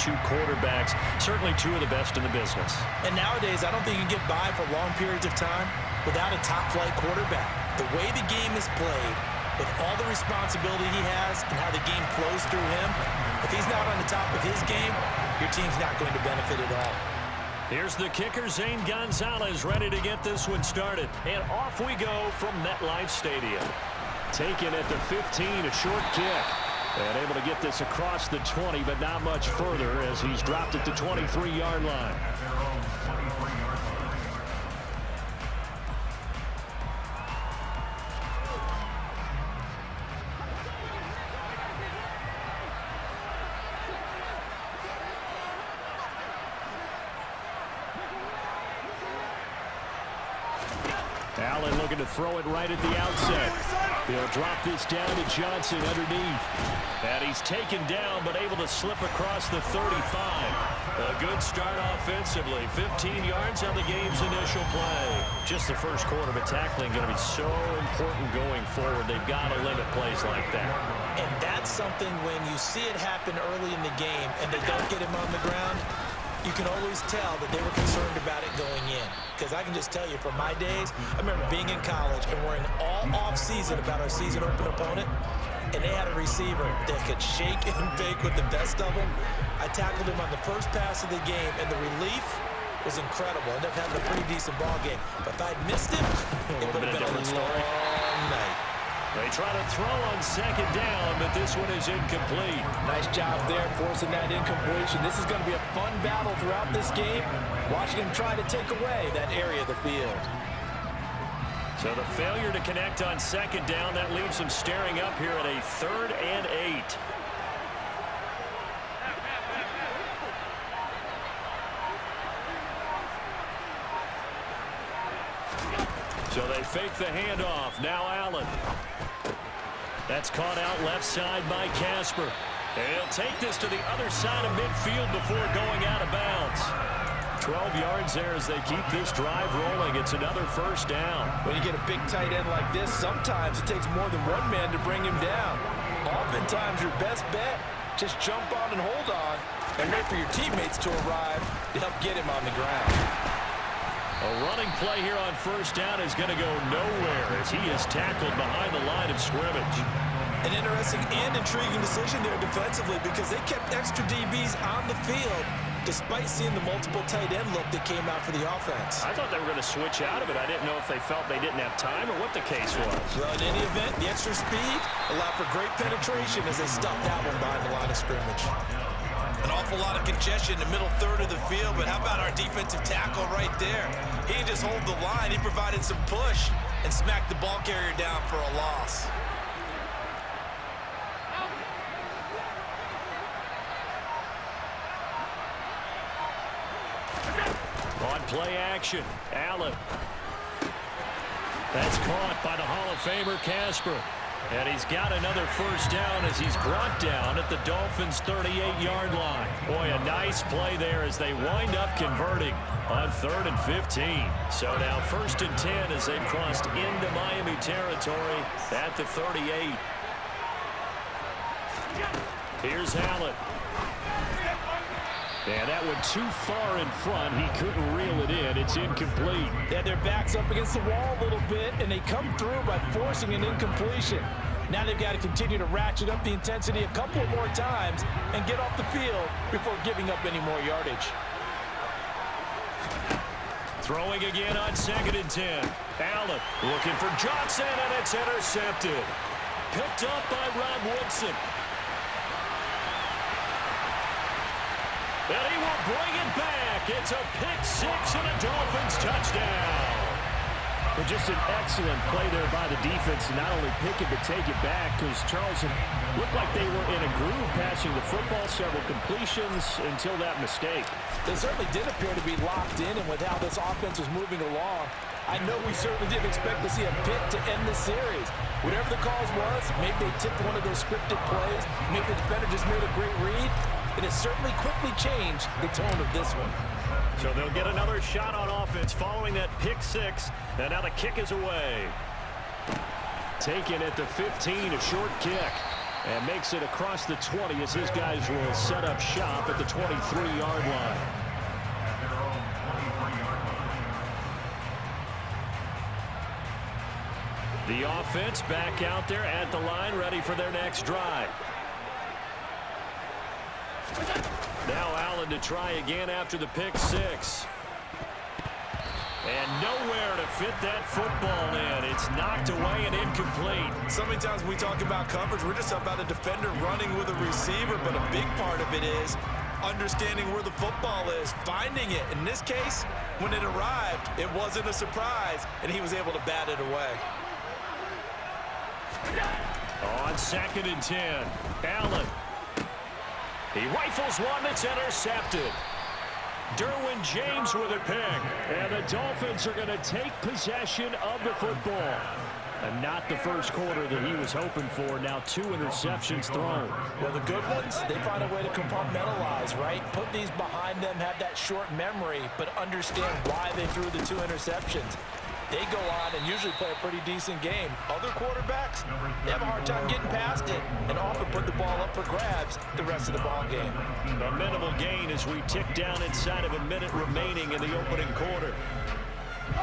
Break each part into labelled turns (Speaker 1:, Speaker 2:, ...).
Speaker 1: two quarterbacks, certainly two of the best in the business.
Speaker 2: And nowadays, I don't think you can get by for long periods of time without a top-flight quarterback. The way the game is played, with all the responsibility he has and how the game flows through him, if he's not on the top of his game, your team's not going to benefit at all.
Speaker 1: Here's the kicker, Zane Gonzalez, ready to get this one started. And off we go from MetLife Stadium. Taken at the 15, a short kick. And able to get this across the 20, but not much further as he's dropped at the 23-yard line. Allen looking to throw it right at the outset. He'll drop this down to Johnson underneath. And he's taken down, but able to slip across the 35. A good start offensively. 15 yards on the game's initial play. Just the first quarter, but tackling going to be so important going forward. They've got to limit plays like that.
Speaker 2: And that's something when you see it happen early in the game and they don't get him on the ground, you can always tell that they were concerned about it going in. Because I can just tell you, from my days, I remember being in college and worrying all off-season about our season-open opponent, and they had a receiver that could shake and bake with the best of them. I tackled him on the first pass of the game, and the relief was incredible. Ended up having a pretty decent ball game. But if I'd missed him, it would have been a long night.
Speaker 1: They try to throw on second down, but this one is incomplete.
Speaker 2: Nice job there forcing that incompletion. This is going to be a fun battle throughout this game, watching him try to take away that area of the field.
Speaker 1: So the failure to connect on second down, that leaves him staring up here at a 3rd and 8. So they fake the handoff. Now Allen. That's caught out left side by Casper. And he'll take this to the other side of midfield before going out of bounds. 12 yards there as they keep this drive rolling. It's another first down.
Speaker 2: When you get a big tight end like this, sometimes it takes more than one man to bring him down. Oftentimes your best bet, just jump on and hold on and wait for your teammates to arrive to help get him on the ground.
Speaker 1: A running play here on first down is going to go nowhere as he is tackled behind the line of scrimmage.
Speaker 2: An interesting and intriguing decision there defensively because they kept extra DBs on the field despite seeing the multiple tight end look that came out for the offense.
Speaker 1: I thought they were going to switch out of it. I didn't know if they felt they didn't have time or what the case was.
Speaker 2: Well, in any event, the extra speed allowed for great penetration as they stuffed that one behind the line of scrimmage. An awful lot of congestion in the middle third of the field, but how about our defensive tackle right there? He didn't just hold the line, he provided some push and smacked the ball carrier down for a loss.
Speaker 1: On play action, Allen. That's caught by the Hall of Famer Casper. And he's got another first down as he's brought down at the Dolphins' 38-yard line. Boy, a nice play there as they wind up converting on 3rd and 15. So now 1st and 10 as they've crossed into Miami territory at the 38. Here's Allen. And that went too far in front. He couldn't reel it in. It's incomplete.
Speaker 2: Yeah, their back's up against the wall a little bit, and they come through by forcing an incompletion. Now they've got to continue to ratchet up the intensity a couple of more times and get off the field before giving up any more yardage.
Speaker 1: Throwing again on 2nd and 10. Allen looking for Johnson, and it's intercepted. Picked up by Rod Woodson. And he will bring it back. It's a pick-6 and a Dolphins touchdown.
Speaker 3: Well, just an excellent play there by the defense to not only pick it but take it back, because Charleston looked like they were in a groove passing the football, several completions until that mistake.
Speaker 2: They certainly did appear to be locked in, and with how this offense was moving along, I know we certainly didn't expect to see a pick to end the series. Whatever the cause was, maybe they tipped one of those scripted plays, maybe the defender just made a great read. It has certainly quickly changed the tone of this one.
Speaker 1: So they'll get another shot on offense following that pick-6, and now the kick is away. Taken at the 15, a short kick. And makes it across the 20 as his guys will set up shop at the 23-yard line. The offense back out there at the line, ready for their next drive. Now Allen to try again after the pick six. And nowhere to fit that football in. It's knocked away and incomplete.
Speaker 2: So many times when we talk about coverage, we're just about a defender running with a receiver, but a big part of it is understanding where the football is, finding it. In this case, when it arrived, it wasn't a surprise, and he was able to bat it away.
Speaker 1: On 2nd and 10, Allen. He rifles one that's intercepted. Derwin James with a pick. And the Dolphins are going to take possession of the football. And not the first quarter that he was hoping for. Now 2 interceptions thrown.
Speaker 2: Well, the good ones, they find a way to compartmentalize, right? Put these behind them, have that short memory, but understand why they threw the 2 interceptions. They go on and usually play a pretty decent game. Other quarterbacks, they have a hard time getting past it and often put the ball up for grabs the rest of the ball game.
Speaker 1: A minimal gain as we tick down inside of a minute remaining in the opening quarter.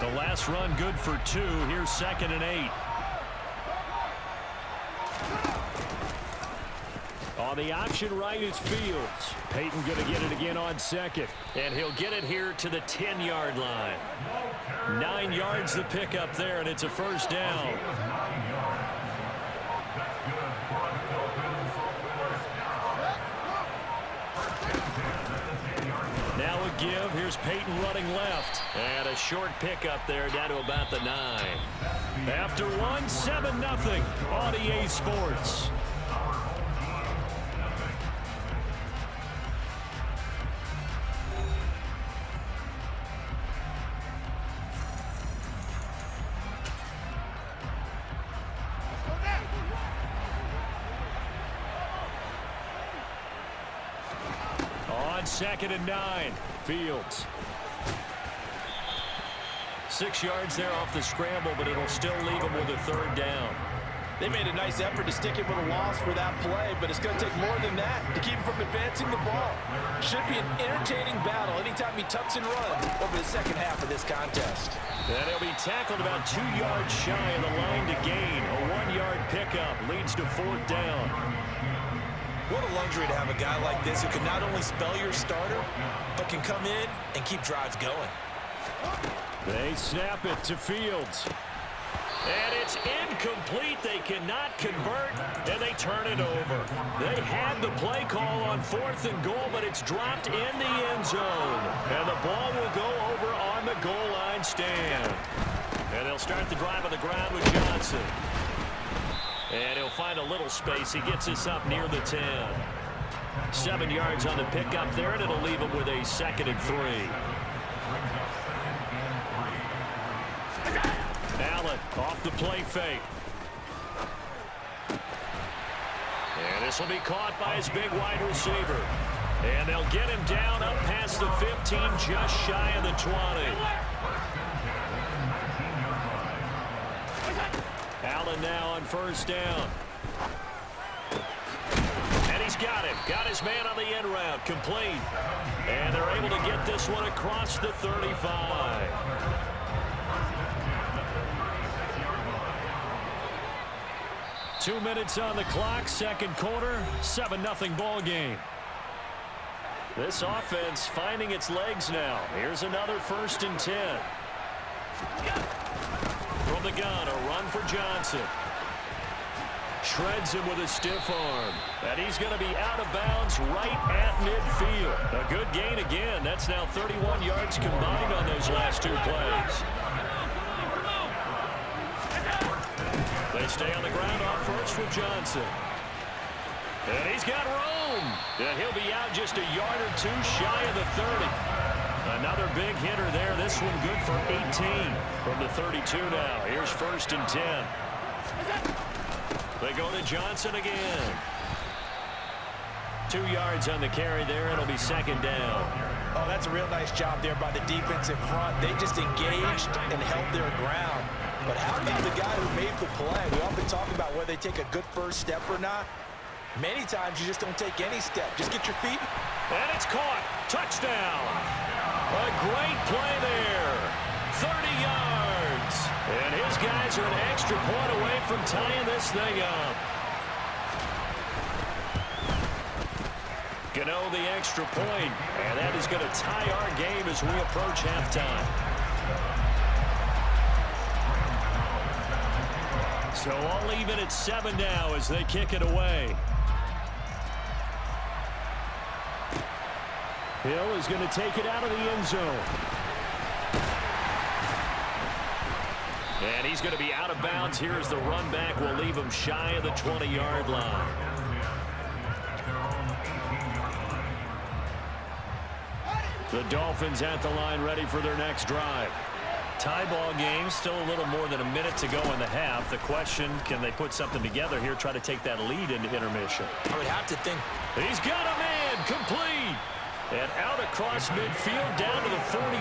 Speaker 1: The last run good for 2. Here's 2nd and 8. On the option right is Fields. Peyton going to get it again on 2nd. And he'll get it here to the 10-yard line. 9 yards the pick up there, and it's a first down. Now a give. Here's Peyton running left. And a short pickup there down to about the 9. After 1, 7-0 on EA Sports. On 2nd and 9, Fields. 6 yards there off the scramble, but it'll still leave him with a 3rd down.
Speaker 2: They made a nice effort to stick him with a loss for that play, but it's going to take more than that to keep him from advancing the ball. Should be an entertaining battle anytime he tucks and runs over the second half of this contest.
Speaker 1: And he'll be tackled about 2 yards shy of the line to gain. A 1-yard pickup leads to 4th down.
Speaker 2: What a luxury to have a guy like this who can not only spell your starter, but can come in and keep drives going.
Speaker 1: They snap it to Fields. And it's incomplete. They cannot convert, and they turn it over. They had the play call on 4th and goal, but it's dropped in the end zone. And the ball will go over on the goal line stand. And they'll start the drive on the ground with Johnson. And he'll find a little space. He gets us up near the 10. 7 yards on the pickup there, and it'll leave him with a 2nd and 3. Allen off the play fake. And this will be caught by his big wide receiver. And they'll get him down up past the 15, just shy of the 20. Allen now on 1st down. And he's got him. Got his man on the end route. Complete. And they're able to get this one across the 35. Two minutes on the clock, 2nd quarter, 7-0 ball game. This offense finding its legs now. Here's another 1st and 10. From the gun, a run for Johnson. Shreds him with a stiff arm. And he's going to be out of bounds right at midfield. A good gain again. That's now 31 yards combined on those last 2 plays. They stay on the ground off first with Johnson. And he's got room. And he'll be out just a yard or 2 shy of the 30. Another big hitter there. This one good for 18 from the 32 now. Here's 1st and 10. They go to Johnson again. 2 yards on the carry there. It'll be 2nd down.
Speaker 2: Oh, that's a real nice job there by the defensive front. They just engaged and held their ground. But how about the guy who made the play? We often talk about whether they take a good first step or not. Many times you just don't take any step. Just get your feet.
Speaker 1: And it's caught. Touchdown. A great play there. 30 yards. And his guys are an extra point away from tying this thing up. Gano the extra point, and that is going to tie our game as we approach halftime. So all even at 7 now as they kick it away. Hill is going to take it out of the end zone. And he's going to be out of bounds here as the run back will leave him shy of the 20-yard line. The Dolphins at the line ready for their next drive. Tie ball game, still a little more than a minute to go in the half. The question, can they put something together here, try to take that lead into intermission?
Speaker 2: I would have to think.
Speaker 1: He's got a man, complete. And out across midfield down to the 45.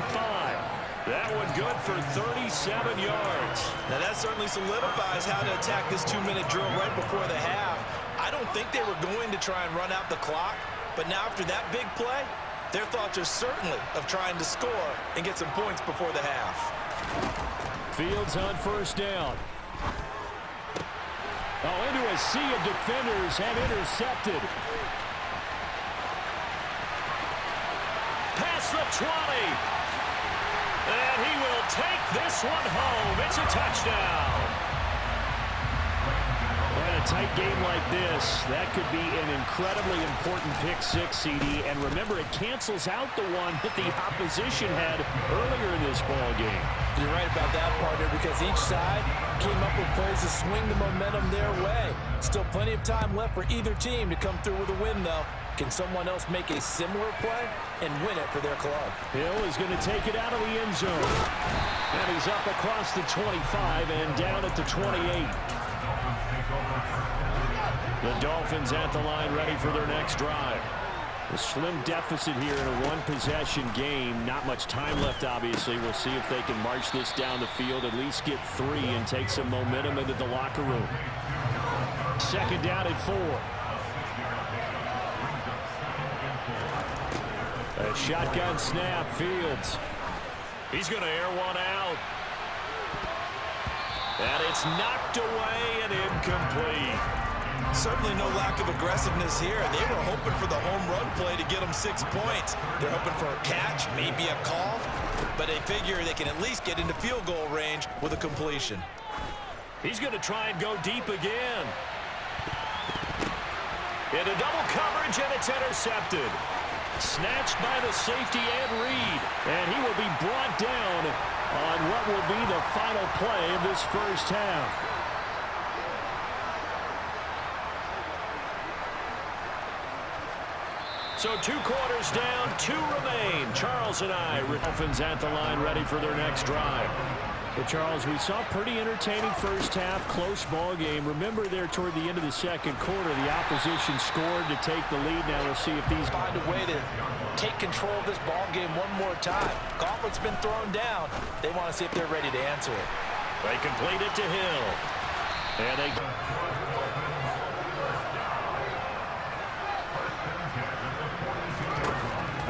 Speaker 1: That one good for 37 yards.
Speaker 2: Now that certainly solidifies how to attack this 2-minute drill right before the half. I don't think they were going to try and run out the clock, but now after that big play, their thoughts are certainly of trying to score and get some points before the half.
Speaker 1: Fields on first down. Oh, into a sea of defenders and intercepted. Past the 20. And he will take this one home. It's a touchdown. And a tight game like this, that could be an incredibly important pick six, CD. And remember, it cancels out the one that the opposition had earlier in this ball game.
Speaker 2: You're right about that, partner, because each side came up with plays to swing the momentum their way. Still plenty of time left for either team to come through with a win, though. Can someone else make a similar play and win it for their club?
Speaker 1: Hill is going to take it out of the end zone. And he's up across the 25 and down at the 28. The Dolphins at the line ready for their next drive. A slim deficit here in a one-possession game. Not much time left, obviously. We'll see if they can march this down the field, at least get 3 and take some momentum into the locker room. Second down and 4. A shotgun snap, Fields. He's going to air one out. And it's knocked away and incomplete.
Speaker 2: Certainly no lack of aggressiveness here. They were hoping for the home run play to get them 6 points. They're hoping for a catch, maybe a call, but they figure they can at least get into field goal range with a completion.
Speaker 1: He's going to try and go deep again. Into double coverage, and it's intercepted. Snatched by the safety Ed Reed, and he will be brought down on what will be the final play of this first half. So 2 quarters down, 2 remain. Charles and I, Dolphins at the line ready for their next drive. But Charles, we saw a pretty entertaining first half, close ball game. Remember there toward the end of the second quarter, the opposition scored to take the lead. Now we'll see if these
Speaker 2: find a way to take control of this ball game one more time. Gauntlet's been thrown down. They want to see if they're ready to answer it.
Speaker 1: They complete it to Hill. And they...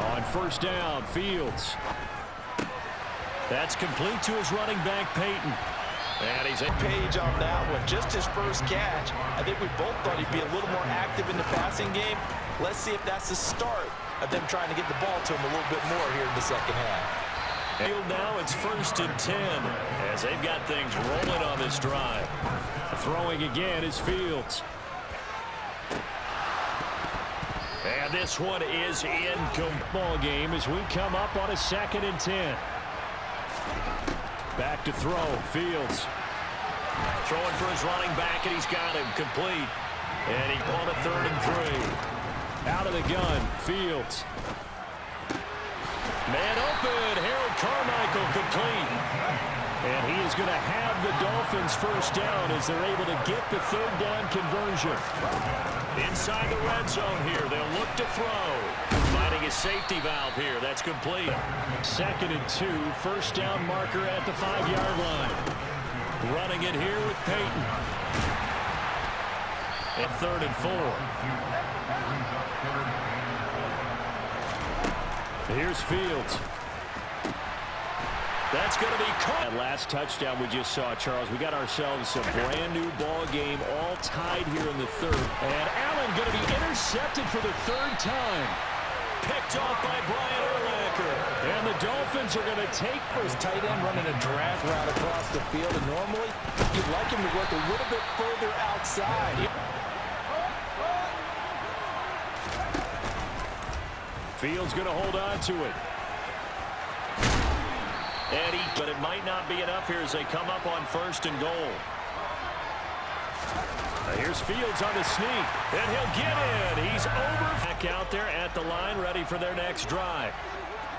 Speaker 1: On first down, Fields. That's complete to his running back, Peyton. And he's a
Speaker 2: Page on that one. Just his first catch. I think we both thought he'd be a little more active in the passing game. Let's see if that's the start of them trying to get the ball to him a little bit more here in the second half.
Speaker 1: Field now, it's 1st and 10 as they've got things rolling on this drive. Throwing again is Fields. And this one is in ball game as we come up on a 2nd and 10. Back to throw, Fields. Throwing for his running back, and he's got him complete. And he on a 3rd and 3. Out of the gun, Fields. Man open, Harold Carmichael complete. And he is going to have the Dolphins first down as they're able to get the 3rd down conversion. Inside the red zone here, they'll look to throw. Finding a safety valve here, that's complete. 2nd and 2, first down marker at the 5-yard line. Running it here with Peyton. At 3rd and 4. Here's Fields. That's going to be caught. That last touchdown we just saw, Charles, we got ourselves a brand new ball game, all tied here in the 3rd. And Allen going to be intercepted for the 3rd time. Picked off by Brian Urlacher. And the Dolphins are going to take
Speaker 2: For his tight end running a drag route across the field, and normally you'd like him to work a little bit further outside.
Speaker 1: Fields going to hold on to it. But it might not be enough here as they come up on 1st and goal. Here's Fields on the sneak, and he'll get in. He's over. Back out there at the line, ready for their next drive.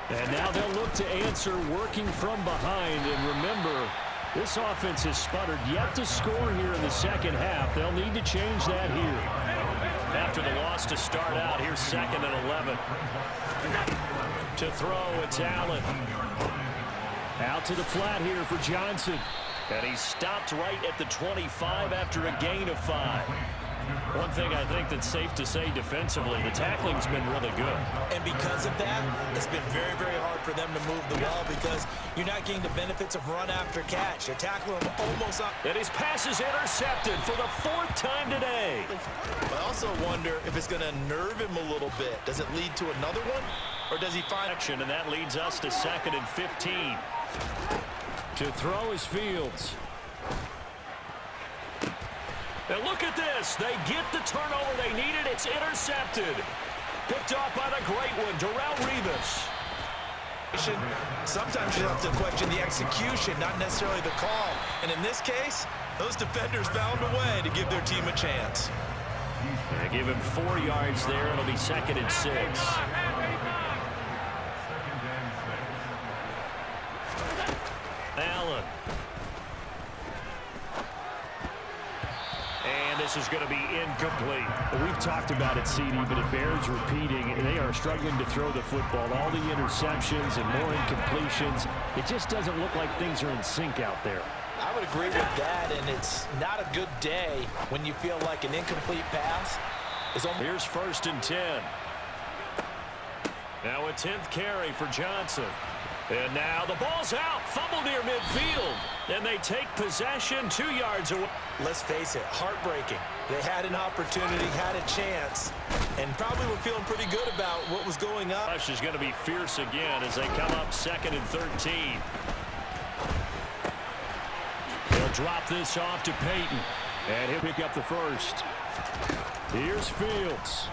Speaker 1: And now they'll look to answer working from behind. And remember, this offense has sputtered yet to score here in the 2nd half. They'll need to change that here. After the loss to start out, here's 2nd and 11. To throw, it's Allen. Out to the flat here for Johnson. And he's stopped right at the 25 after a gain of 5. One thing I think that's safe to say defensively, the tackling's been really good.
Speaker 2: And because of that, it's been very, very hard for them to move the ball because you're not getting the benefits of run after catch. You're tackling them almost up.
Speaker 1: And his pass is intercepted for the 4th time today.
Speaker 2: I also wonder if it's going to nerve him a little bit. Does it lead to another one? Or does he find
Speaker 1: action? And that leads us to 2nd and 15. To throw is Fields. And look at this. They get the turnover they needed. It's intercepted. Picked off by the great one, Darrelle Revis.
Speaker 2: Sometimes you have to question the execution, not necessarily the call. And in this case, those defenders found a way to give their team a chance.
Speaker 1: They give him 4 yards there. It'll be 2nd and 6. Allen. And this is going to be incomplete. We've talked about it, CD, but it bears repeating. They are struggling to throw the football. All the interceptions and more incompletions. It just doesn't look like things are in sync out there.
Speaker 2: I would agree with that, and it's not a good day when you feel like an incomplete pass is on.
Speaker 1: Here's 1st and 10. Now a 10th carry for Johnson. And now the ball's out. Fumble near midfield. And they take possession 2 yards away.
Speaker 2: Let's face it, heartbreaking. They had an opportunity, had a chance, and probably were feeling pretty good about what was going on.
Speaker 1: Rush is going to be fierce again as they come up 2nd and 13. They'll drop this off to Peyton. And he'll pick up the 1st. Here's Fields.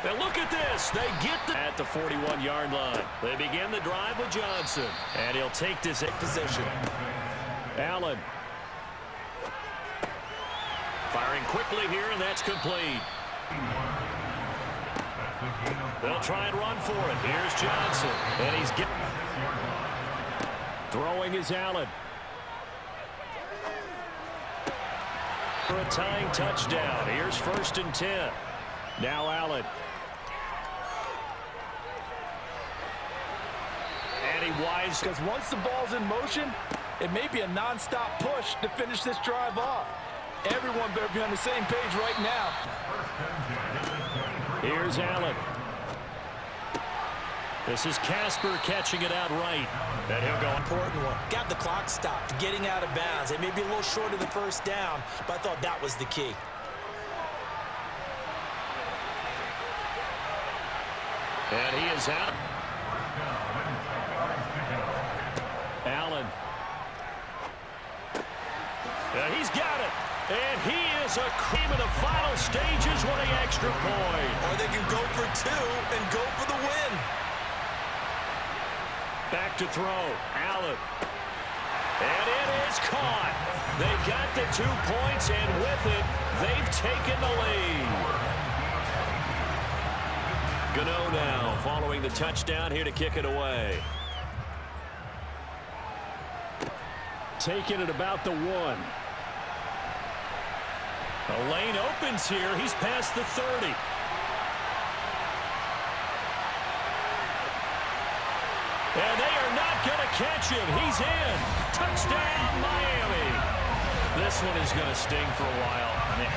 Speaker 1: And look at this. They get at the 41-yard line. They begin the drive with Johnson. And he'll take this
Speaker 2: position.
Speaker 1: Allen. Firing quickly here, and that's complete. They'll try and run for it. Here's Johnson. And he's getting. Throwing is Allen. For a tying touchdown. Here's 1st and 10. Now Allen. And he wise.
Speaker 2: Because once the ball's in motion, it may be a non-stop push to finish this drive off. Everyone better be on the same page right now.
Speaker 1: Here's Allen. This is Casper catching it out right. And he'll go.
Speaker 2: Important one. Got the clock stopped, getting out of bounds. They may be a little short of the 1st down, but I thought that was the key.
Speaker 1: And he is out. Allen. And he's got it. And he is a cream in the final stages winning extra point.
Speaker 2: Or they can go for 2 and go for the win.
Speaker 1: Back to throw. Allen. And it is caught. They got the 2 points, and with it, they've taken the lead. Gano now following the touchdown here to kick it away. Taking it about the 1. A lane opens here. He's past the 30. And they are not going to catch him. He's in. Touchdown, Miami. The This one is going to sting for a while. I mean,